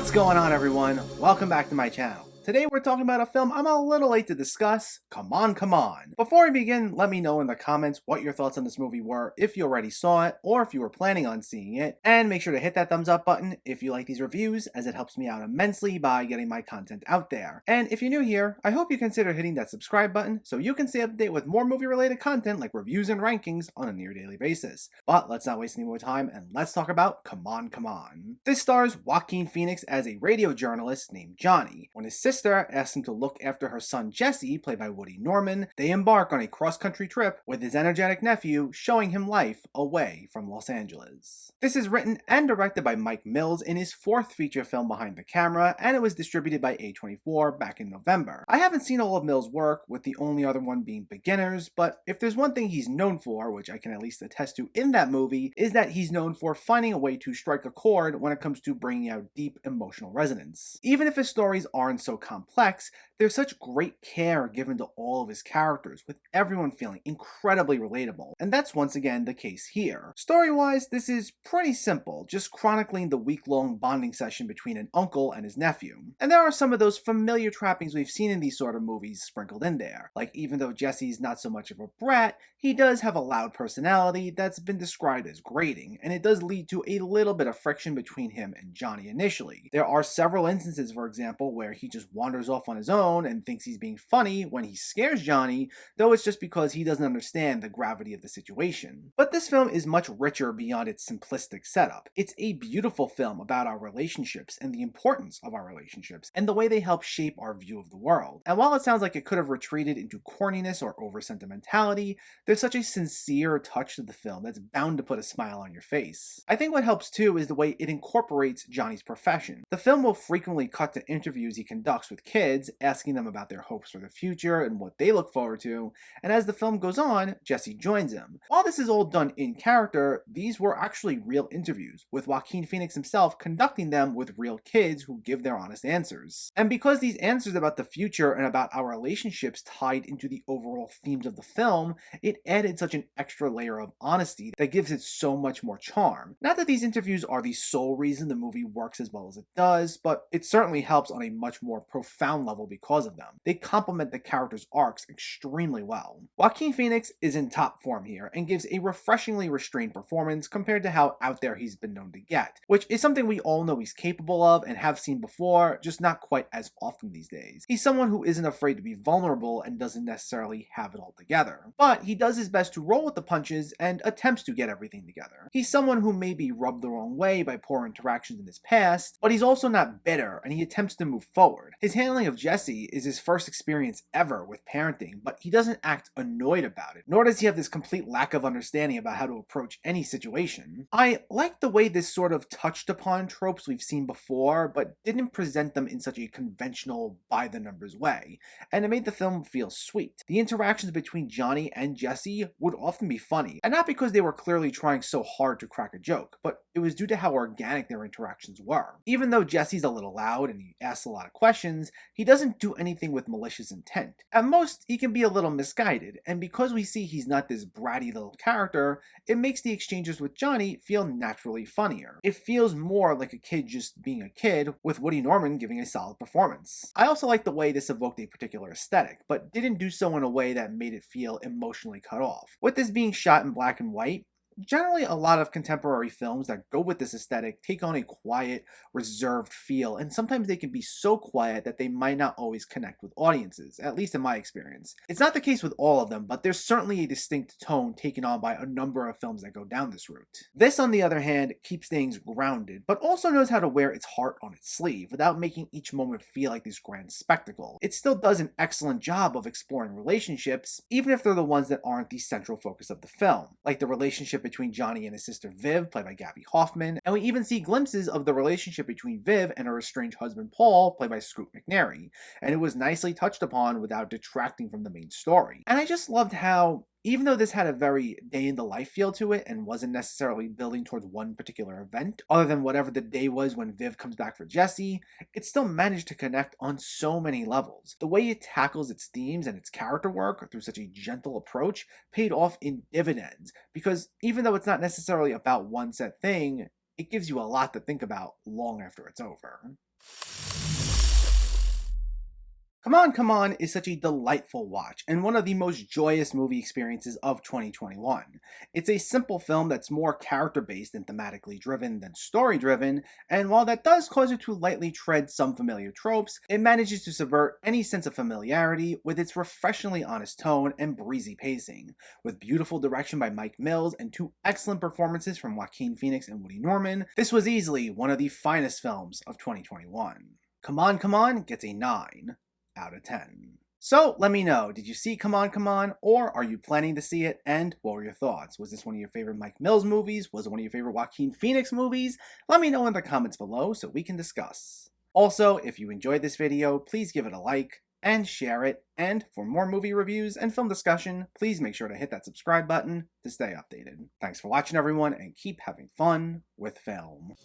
What's going on, everyone? Welcome back to my channel. Today we're talking about a film I'm a little late to discuss, Cmon. Before we begin, let me know in the comments what your thoughts on this movie were, if you already saw it, or if you were planning on seeing it, and make sure to hit that thumbs up button if you like these reviews, as it helps me out immensely by getting my content out there. And if you're new here, I hope you consider hitting that subscribe button so you can stay up to date with more movie-related content like reviews and rankings on a near-daily basis. But let's not waste any more time, and let's talk about Cmon. This stars Joaquin Phoenix as a radio journalist named Johnny. When his sister asks him to look after her son Jesse, played by Woody Norman, they embark on a cross-country trip with his energetic nephew, showing him life away from Los Angeles. This is written and directed by Mike Mills in his fourth feature film behind the camera, and it was distributed by A24 back in November. I haven't seen all of Mills' work, with the only other one being Beginners, but if there's one thing he's known for, which I can at least attest to in that movie, is that he's known for finding a way to strike a chord when it comes to bringing out deep emotional resonance. Even if his stories aren't so complex, there's such great care given to all of his characters, with everyone feeling incredibly relatable, and that's once again the case here. Story-wise, this is pretty simple, just chronicling the week-long bonding session between an uncle and his nephew. And there are some of those familiar trappings we've seen in these sort of movies sprinkled in there. Like, even though Jesse's not so much of a brat, he does have a loud personality that's been described as grating, and it does lead to a little bit of friction between him and Johnny initially. There are several instances, for example, where he just wanders off on his own and thinks he's being funny when he scares Johnny, though it's just because he doesn't understand the gravity of the situation. But this film is much richer beyond its simplistic setup. It's a beautiful film about our relationships and the importance of our relationships and the way they help shape our view of the world. And while it sounds like it could have retreated into corniness or over-sentimentality, there's such a sincere touch to the film that's bound to put a smile on your face. I think what helps too is the way it incorporates Johnny's profession. The film will frequently cut to interviews he conducts with kids, asking them about their hopes for the future and what they look forward to, and as the film goes on, Jesse joins him. While this is all done in character, these were actually real interviews, with Joaquin Phoenix himself conducting them with real kids who give their honest answers. And because these answers about the future and about our relationships tied into the overall themes of the film, it added such an extra layer of honesty that gives it so much more charm. Not that these interviews are the sole reason the movie works as well as it does, but it certainly helps on a much more profound level because of them. They complement the characters' arcs extremely well. Joaquin Phoenix is in top form here and gives a refreshingly restrained performance compared to how out there he's been known to get, which is something we all know he's capable of and have seen before, just not quite as often these days. He's someone who isn't afraid to be vulnerable and doesn't necessarily have it all together, but he does his best to roll with the punches and attempts to get everything together. He's someone who may be rubbed the wrong way by poor interactions in his past, but he's also not bitter and he attempts to move forward. His handling of Jesse is his first experience ever with parenting, but he doesn't act annoyed about it, nor does he have this complete lack of understanding about how to approach any situation. I like the way this sort of touched upon tropes we've seen before, but didn't present them in such a conventional, by-the-numbers way, and it made the film feel sweet. The interactions between Johnny and Jesse would often be funny, and not because they were clearly trying so hard to crack a joke, but it was due to how organic their interactions were. Even though Jesse's a little loud and he asks a lot of questions, he doesn't do anything with malicious intent. At most, he can be a little misguided, and because we see he's not this bratty little character, it makes the exchanges with Johnny feel naturally funnier. It feels more like a kid just being a kid, with Woody Norman giving a solid performance. I also like the way this evoked a particular aesthetic, but didn't do so in a way that made it feel emotionally cut off. With this being shot in black and white, generally, a lot of contemporary films that go with this aesthetic take on a quiet, reserved feel, and sometimes they can be so quiet that they might not always connect with audiences, at least in my experience. It's not the case with all of them, but there's certainly a distinct tone taken on by a number of films that go down this route. This, on the other hand, keeps things grounded, but also knows how to wear its heart on its sleeve without making each moment feel like this grand spectacle. It still does an excellent job of exploring relationships, even if they're the ones that aren't the central focus of the film, like the relationship between Johnny and his sister Viv, played by Gabby Hoffman, and we even see glimpses of the relationship between Viv and her estranged husband Paul, played by Scoot McNairy, and it was nicely touched upon without detracting from the main story. And I just loved how, even though this had a very day-in-the-life feel to it and wasn't necessarily building towards one particular event, other than whatever the day was when Viv comes back for Jesse, it still managed to connect on so many levels. The way it tackles its themes and its character work through such a gentle approach paid off in dividends, because even though it's not necessarily about one set thing, it gives you a lot to think about long after it's over. Come On, Come On is such a delightful watch and one of the most joyous movie experiences of 2021. It's a simple film that's more character based and thematically driven than story driven, and while that does cause it to lightly tread some familiar tropes, it manages to subvert any sense of familiarity with its refreshingly honest tone and breezy pacing. With beautiful direction by Mike Mills and two excellent performances from Joaquin Phoenix and Woody Norman, this was easily one of the finest films of 2021. Come On gets a 9 out of 10. So let me know, did you see Come On, Come On, or are you planning to see it, and what were your thoughts? Was this one of your favorite Mike Mills movies? Was it one of your favorite Joaquin Phoenix movies? Let me know in the comments below so we can discuss. Also, if you enjoyed this video, please give it a like and share it, and for more movie reviews and film discussion, please make sure to hit that subscribe button to stay updated. Thanks for watching everyone, and keep having fun with film.